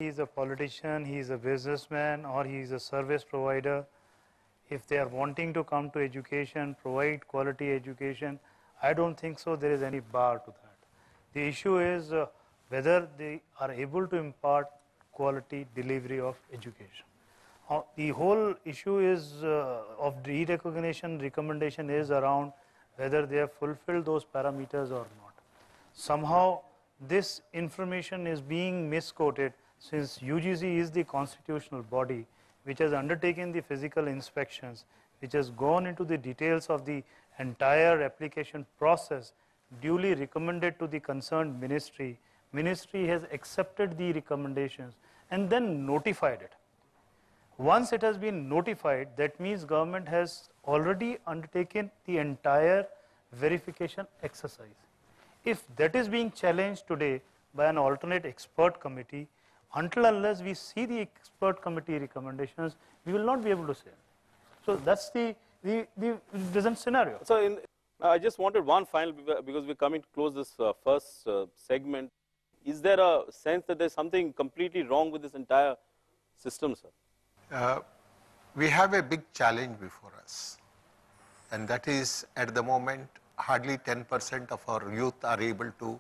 he is a politician, he is a businessman, or he is a service provider, if they are wanting to come to education, provide quality education, I don't think so there is any bar to that. The issue is whether they are able to impart quality delivery of education. The whole issue is of de-recognition recommendation is around whether they have fulfilled those parameters or not. Somehow this information is being misquoted, since UGC is the constitutional body which has undertaken the physical inspections, which has gone into the details of the entire application process, duly recommended to the concerned ministry. Ministry has accepted the recommendations and then notified it. Once it has been notified, that means government has already undertaken the entire verification exercise. If that is being challenged today by an alternate expert committee, until unless we see the expert committee recommendations, we will not be able to say. So that's the present scenario. So I just wanted one final, because we're coming to close this first segment. Is there a sense that there's something completely wrong with this entire system, sir? We have a big challenge before us, and that is, at the moment, hardly 10% of our youth are able to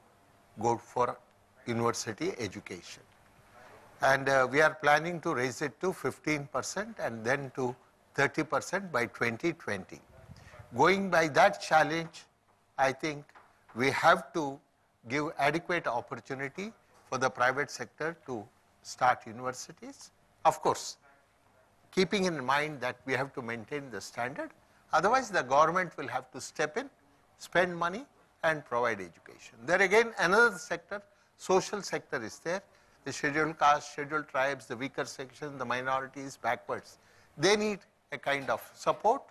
go for university education. And we are planning to raise it to 15% and then to 30% by 2020. Going by that challenge, I think we have to give adequate opportunity for the private sector to start universities. Of course, keeping in mind that we have to maintain the standard, otherwise the government will have to step in, spend money and provide education. There again, another sector, social sector is there. The scheduled caste, scheduled tribes, the weaker sections, the minorities, backwards. They need a kind of support.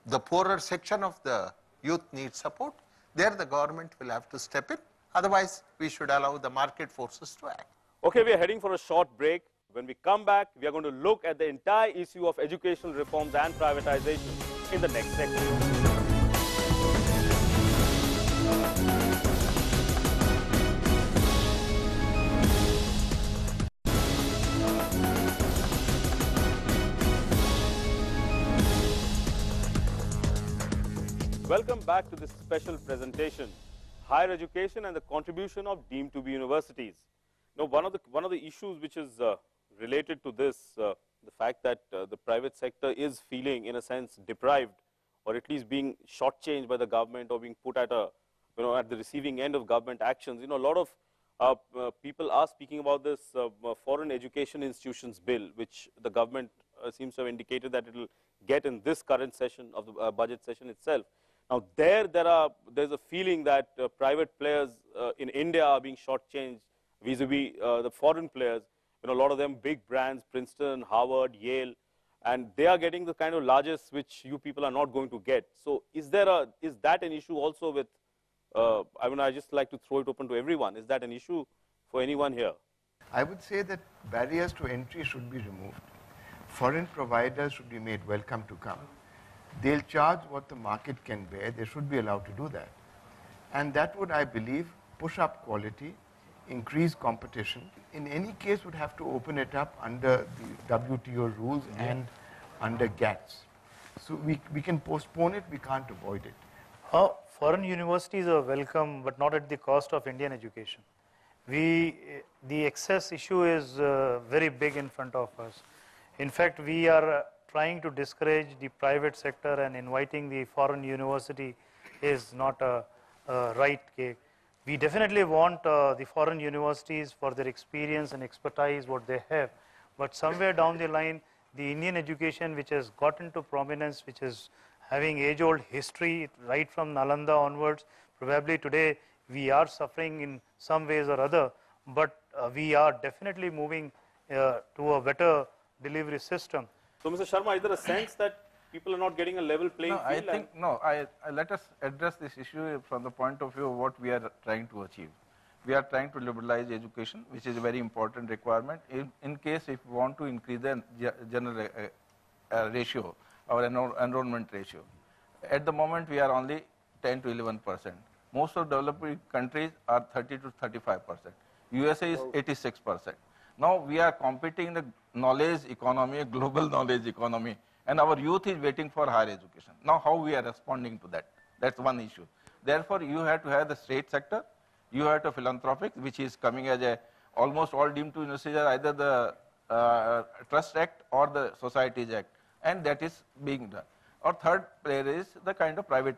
The poorer section of the youth needs support. There the government will have to step in. Otherwise, we should allow the market forces to act. Okay, we are heading for a short break. When we come back, we are going to look at the entire issue of educational reforms and privatization in the next segment. Welcome back to this special presentation, Higher Education and the Contribution of Deemed to be Universities. Now, one of the issues which is related to this, the fact that the private sector is feeling, in a sense, deprived, or at least being shortchanged by the government, or being put at a, at the receiving end of government actions. A lot of people are speaking about this foreign education institutions bill, which the government seems to have indicated that it will get in this current session of the budget session itself. Now, there's a feeling that private players in India are being shortchanged vis-a-vis the foreign players. A lot of them big brands, Princeton, Harvard, Yale, and they are getting the kind of largesse which you people are not going to get. So, is that an issue also with? I just like to throw it open to everyone. Is that an issue for anyone here? I would say that barriers to entry should be removed. Foreign providers should be made welcome to come. They'll charge what the market can bear. They should be allowed to do that. And that would, I believe, push up quality, increase competition. In any case, would have to open it up under the WTO rules and under GATS. So we can postpone it, we can't avoid it. Foreign universities are welcome, but not at the cost of Indian education. The excess issue is very big in front of us. In fact, we are trying to discourage the private sector, and inviting the foreign university is not a right case. We definitely want the foreign universities for their experience and expertise what they have, but somewhere down the line, the Indian education which has got into prominence, which is having age-old history right from Nalanda onwards, probably today we are suffering in some ways or other, but we are definitely moving to a better delivery system. So, Mr. Sharma, is there a sense that people are not getting a level playing field? Let us address this issue from the point of view of what we are trying to achieve. We are trying to liberalize education, which is a very important requirement. In case if we want to increase the general ratio, our enrollment ratio. At the moment, we are only 10 to 11%. Most of developing countries are 30 to 35%. USA is 86%. Now we are competing in a knowledge economy, a global knowledge economy, and our youth is waiting for higher education. Now how we are responding to that? That's one issue. Therefore, you have to have the state sector, you have to philanthropic, which is coming as a, almost all deemed to universities are either the Trust Act or the Societies Act, and that is being done. Or third player is the kind of private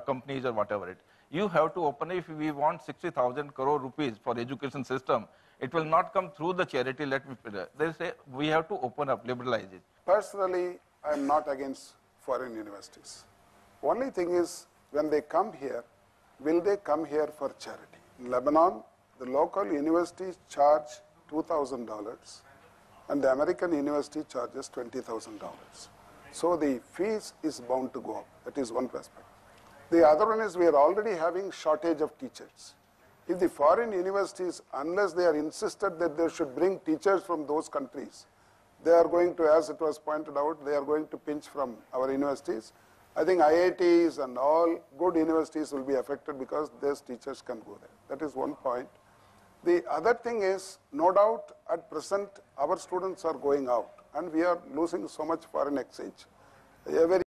companies or whatever it. You have to open, if we want 60,000 crore rupees for education system, it will not come through the charity, let me put it. They say we have to open up, liberalize it. Personally, I am not against foreign universities. Only thing is, when they come here, will they come here for charity? In Lebanon, the local universities charge $2,000 and the American university charges $20,000. So the fees is bound to go up. That is one perspective. The other one is we are already having shortage of teachers. If the foreign universities, unless they are insisted that they should bring teachers from those countries, they are going to, as it was pointed out, they are going to pinch from our universities. I think IITs and all good universities will be affected because those teachers can go there. That is one point. The other thing is, no doubt, at present, our students are going out and we are losing so much foreign exchange. Every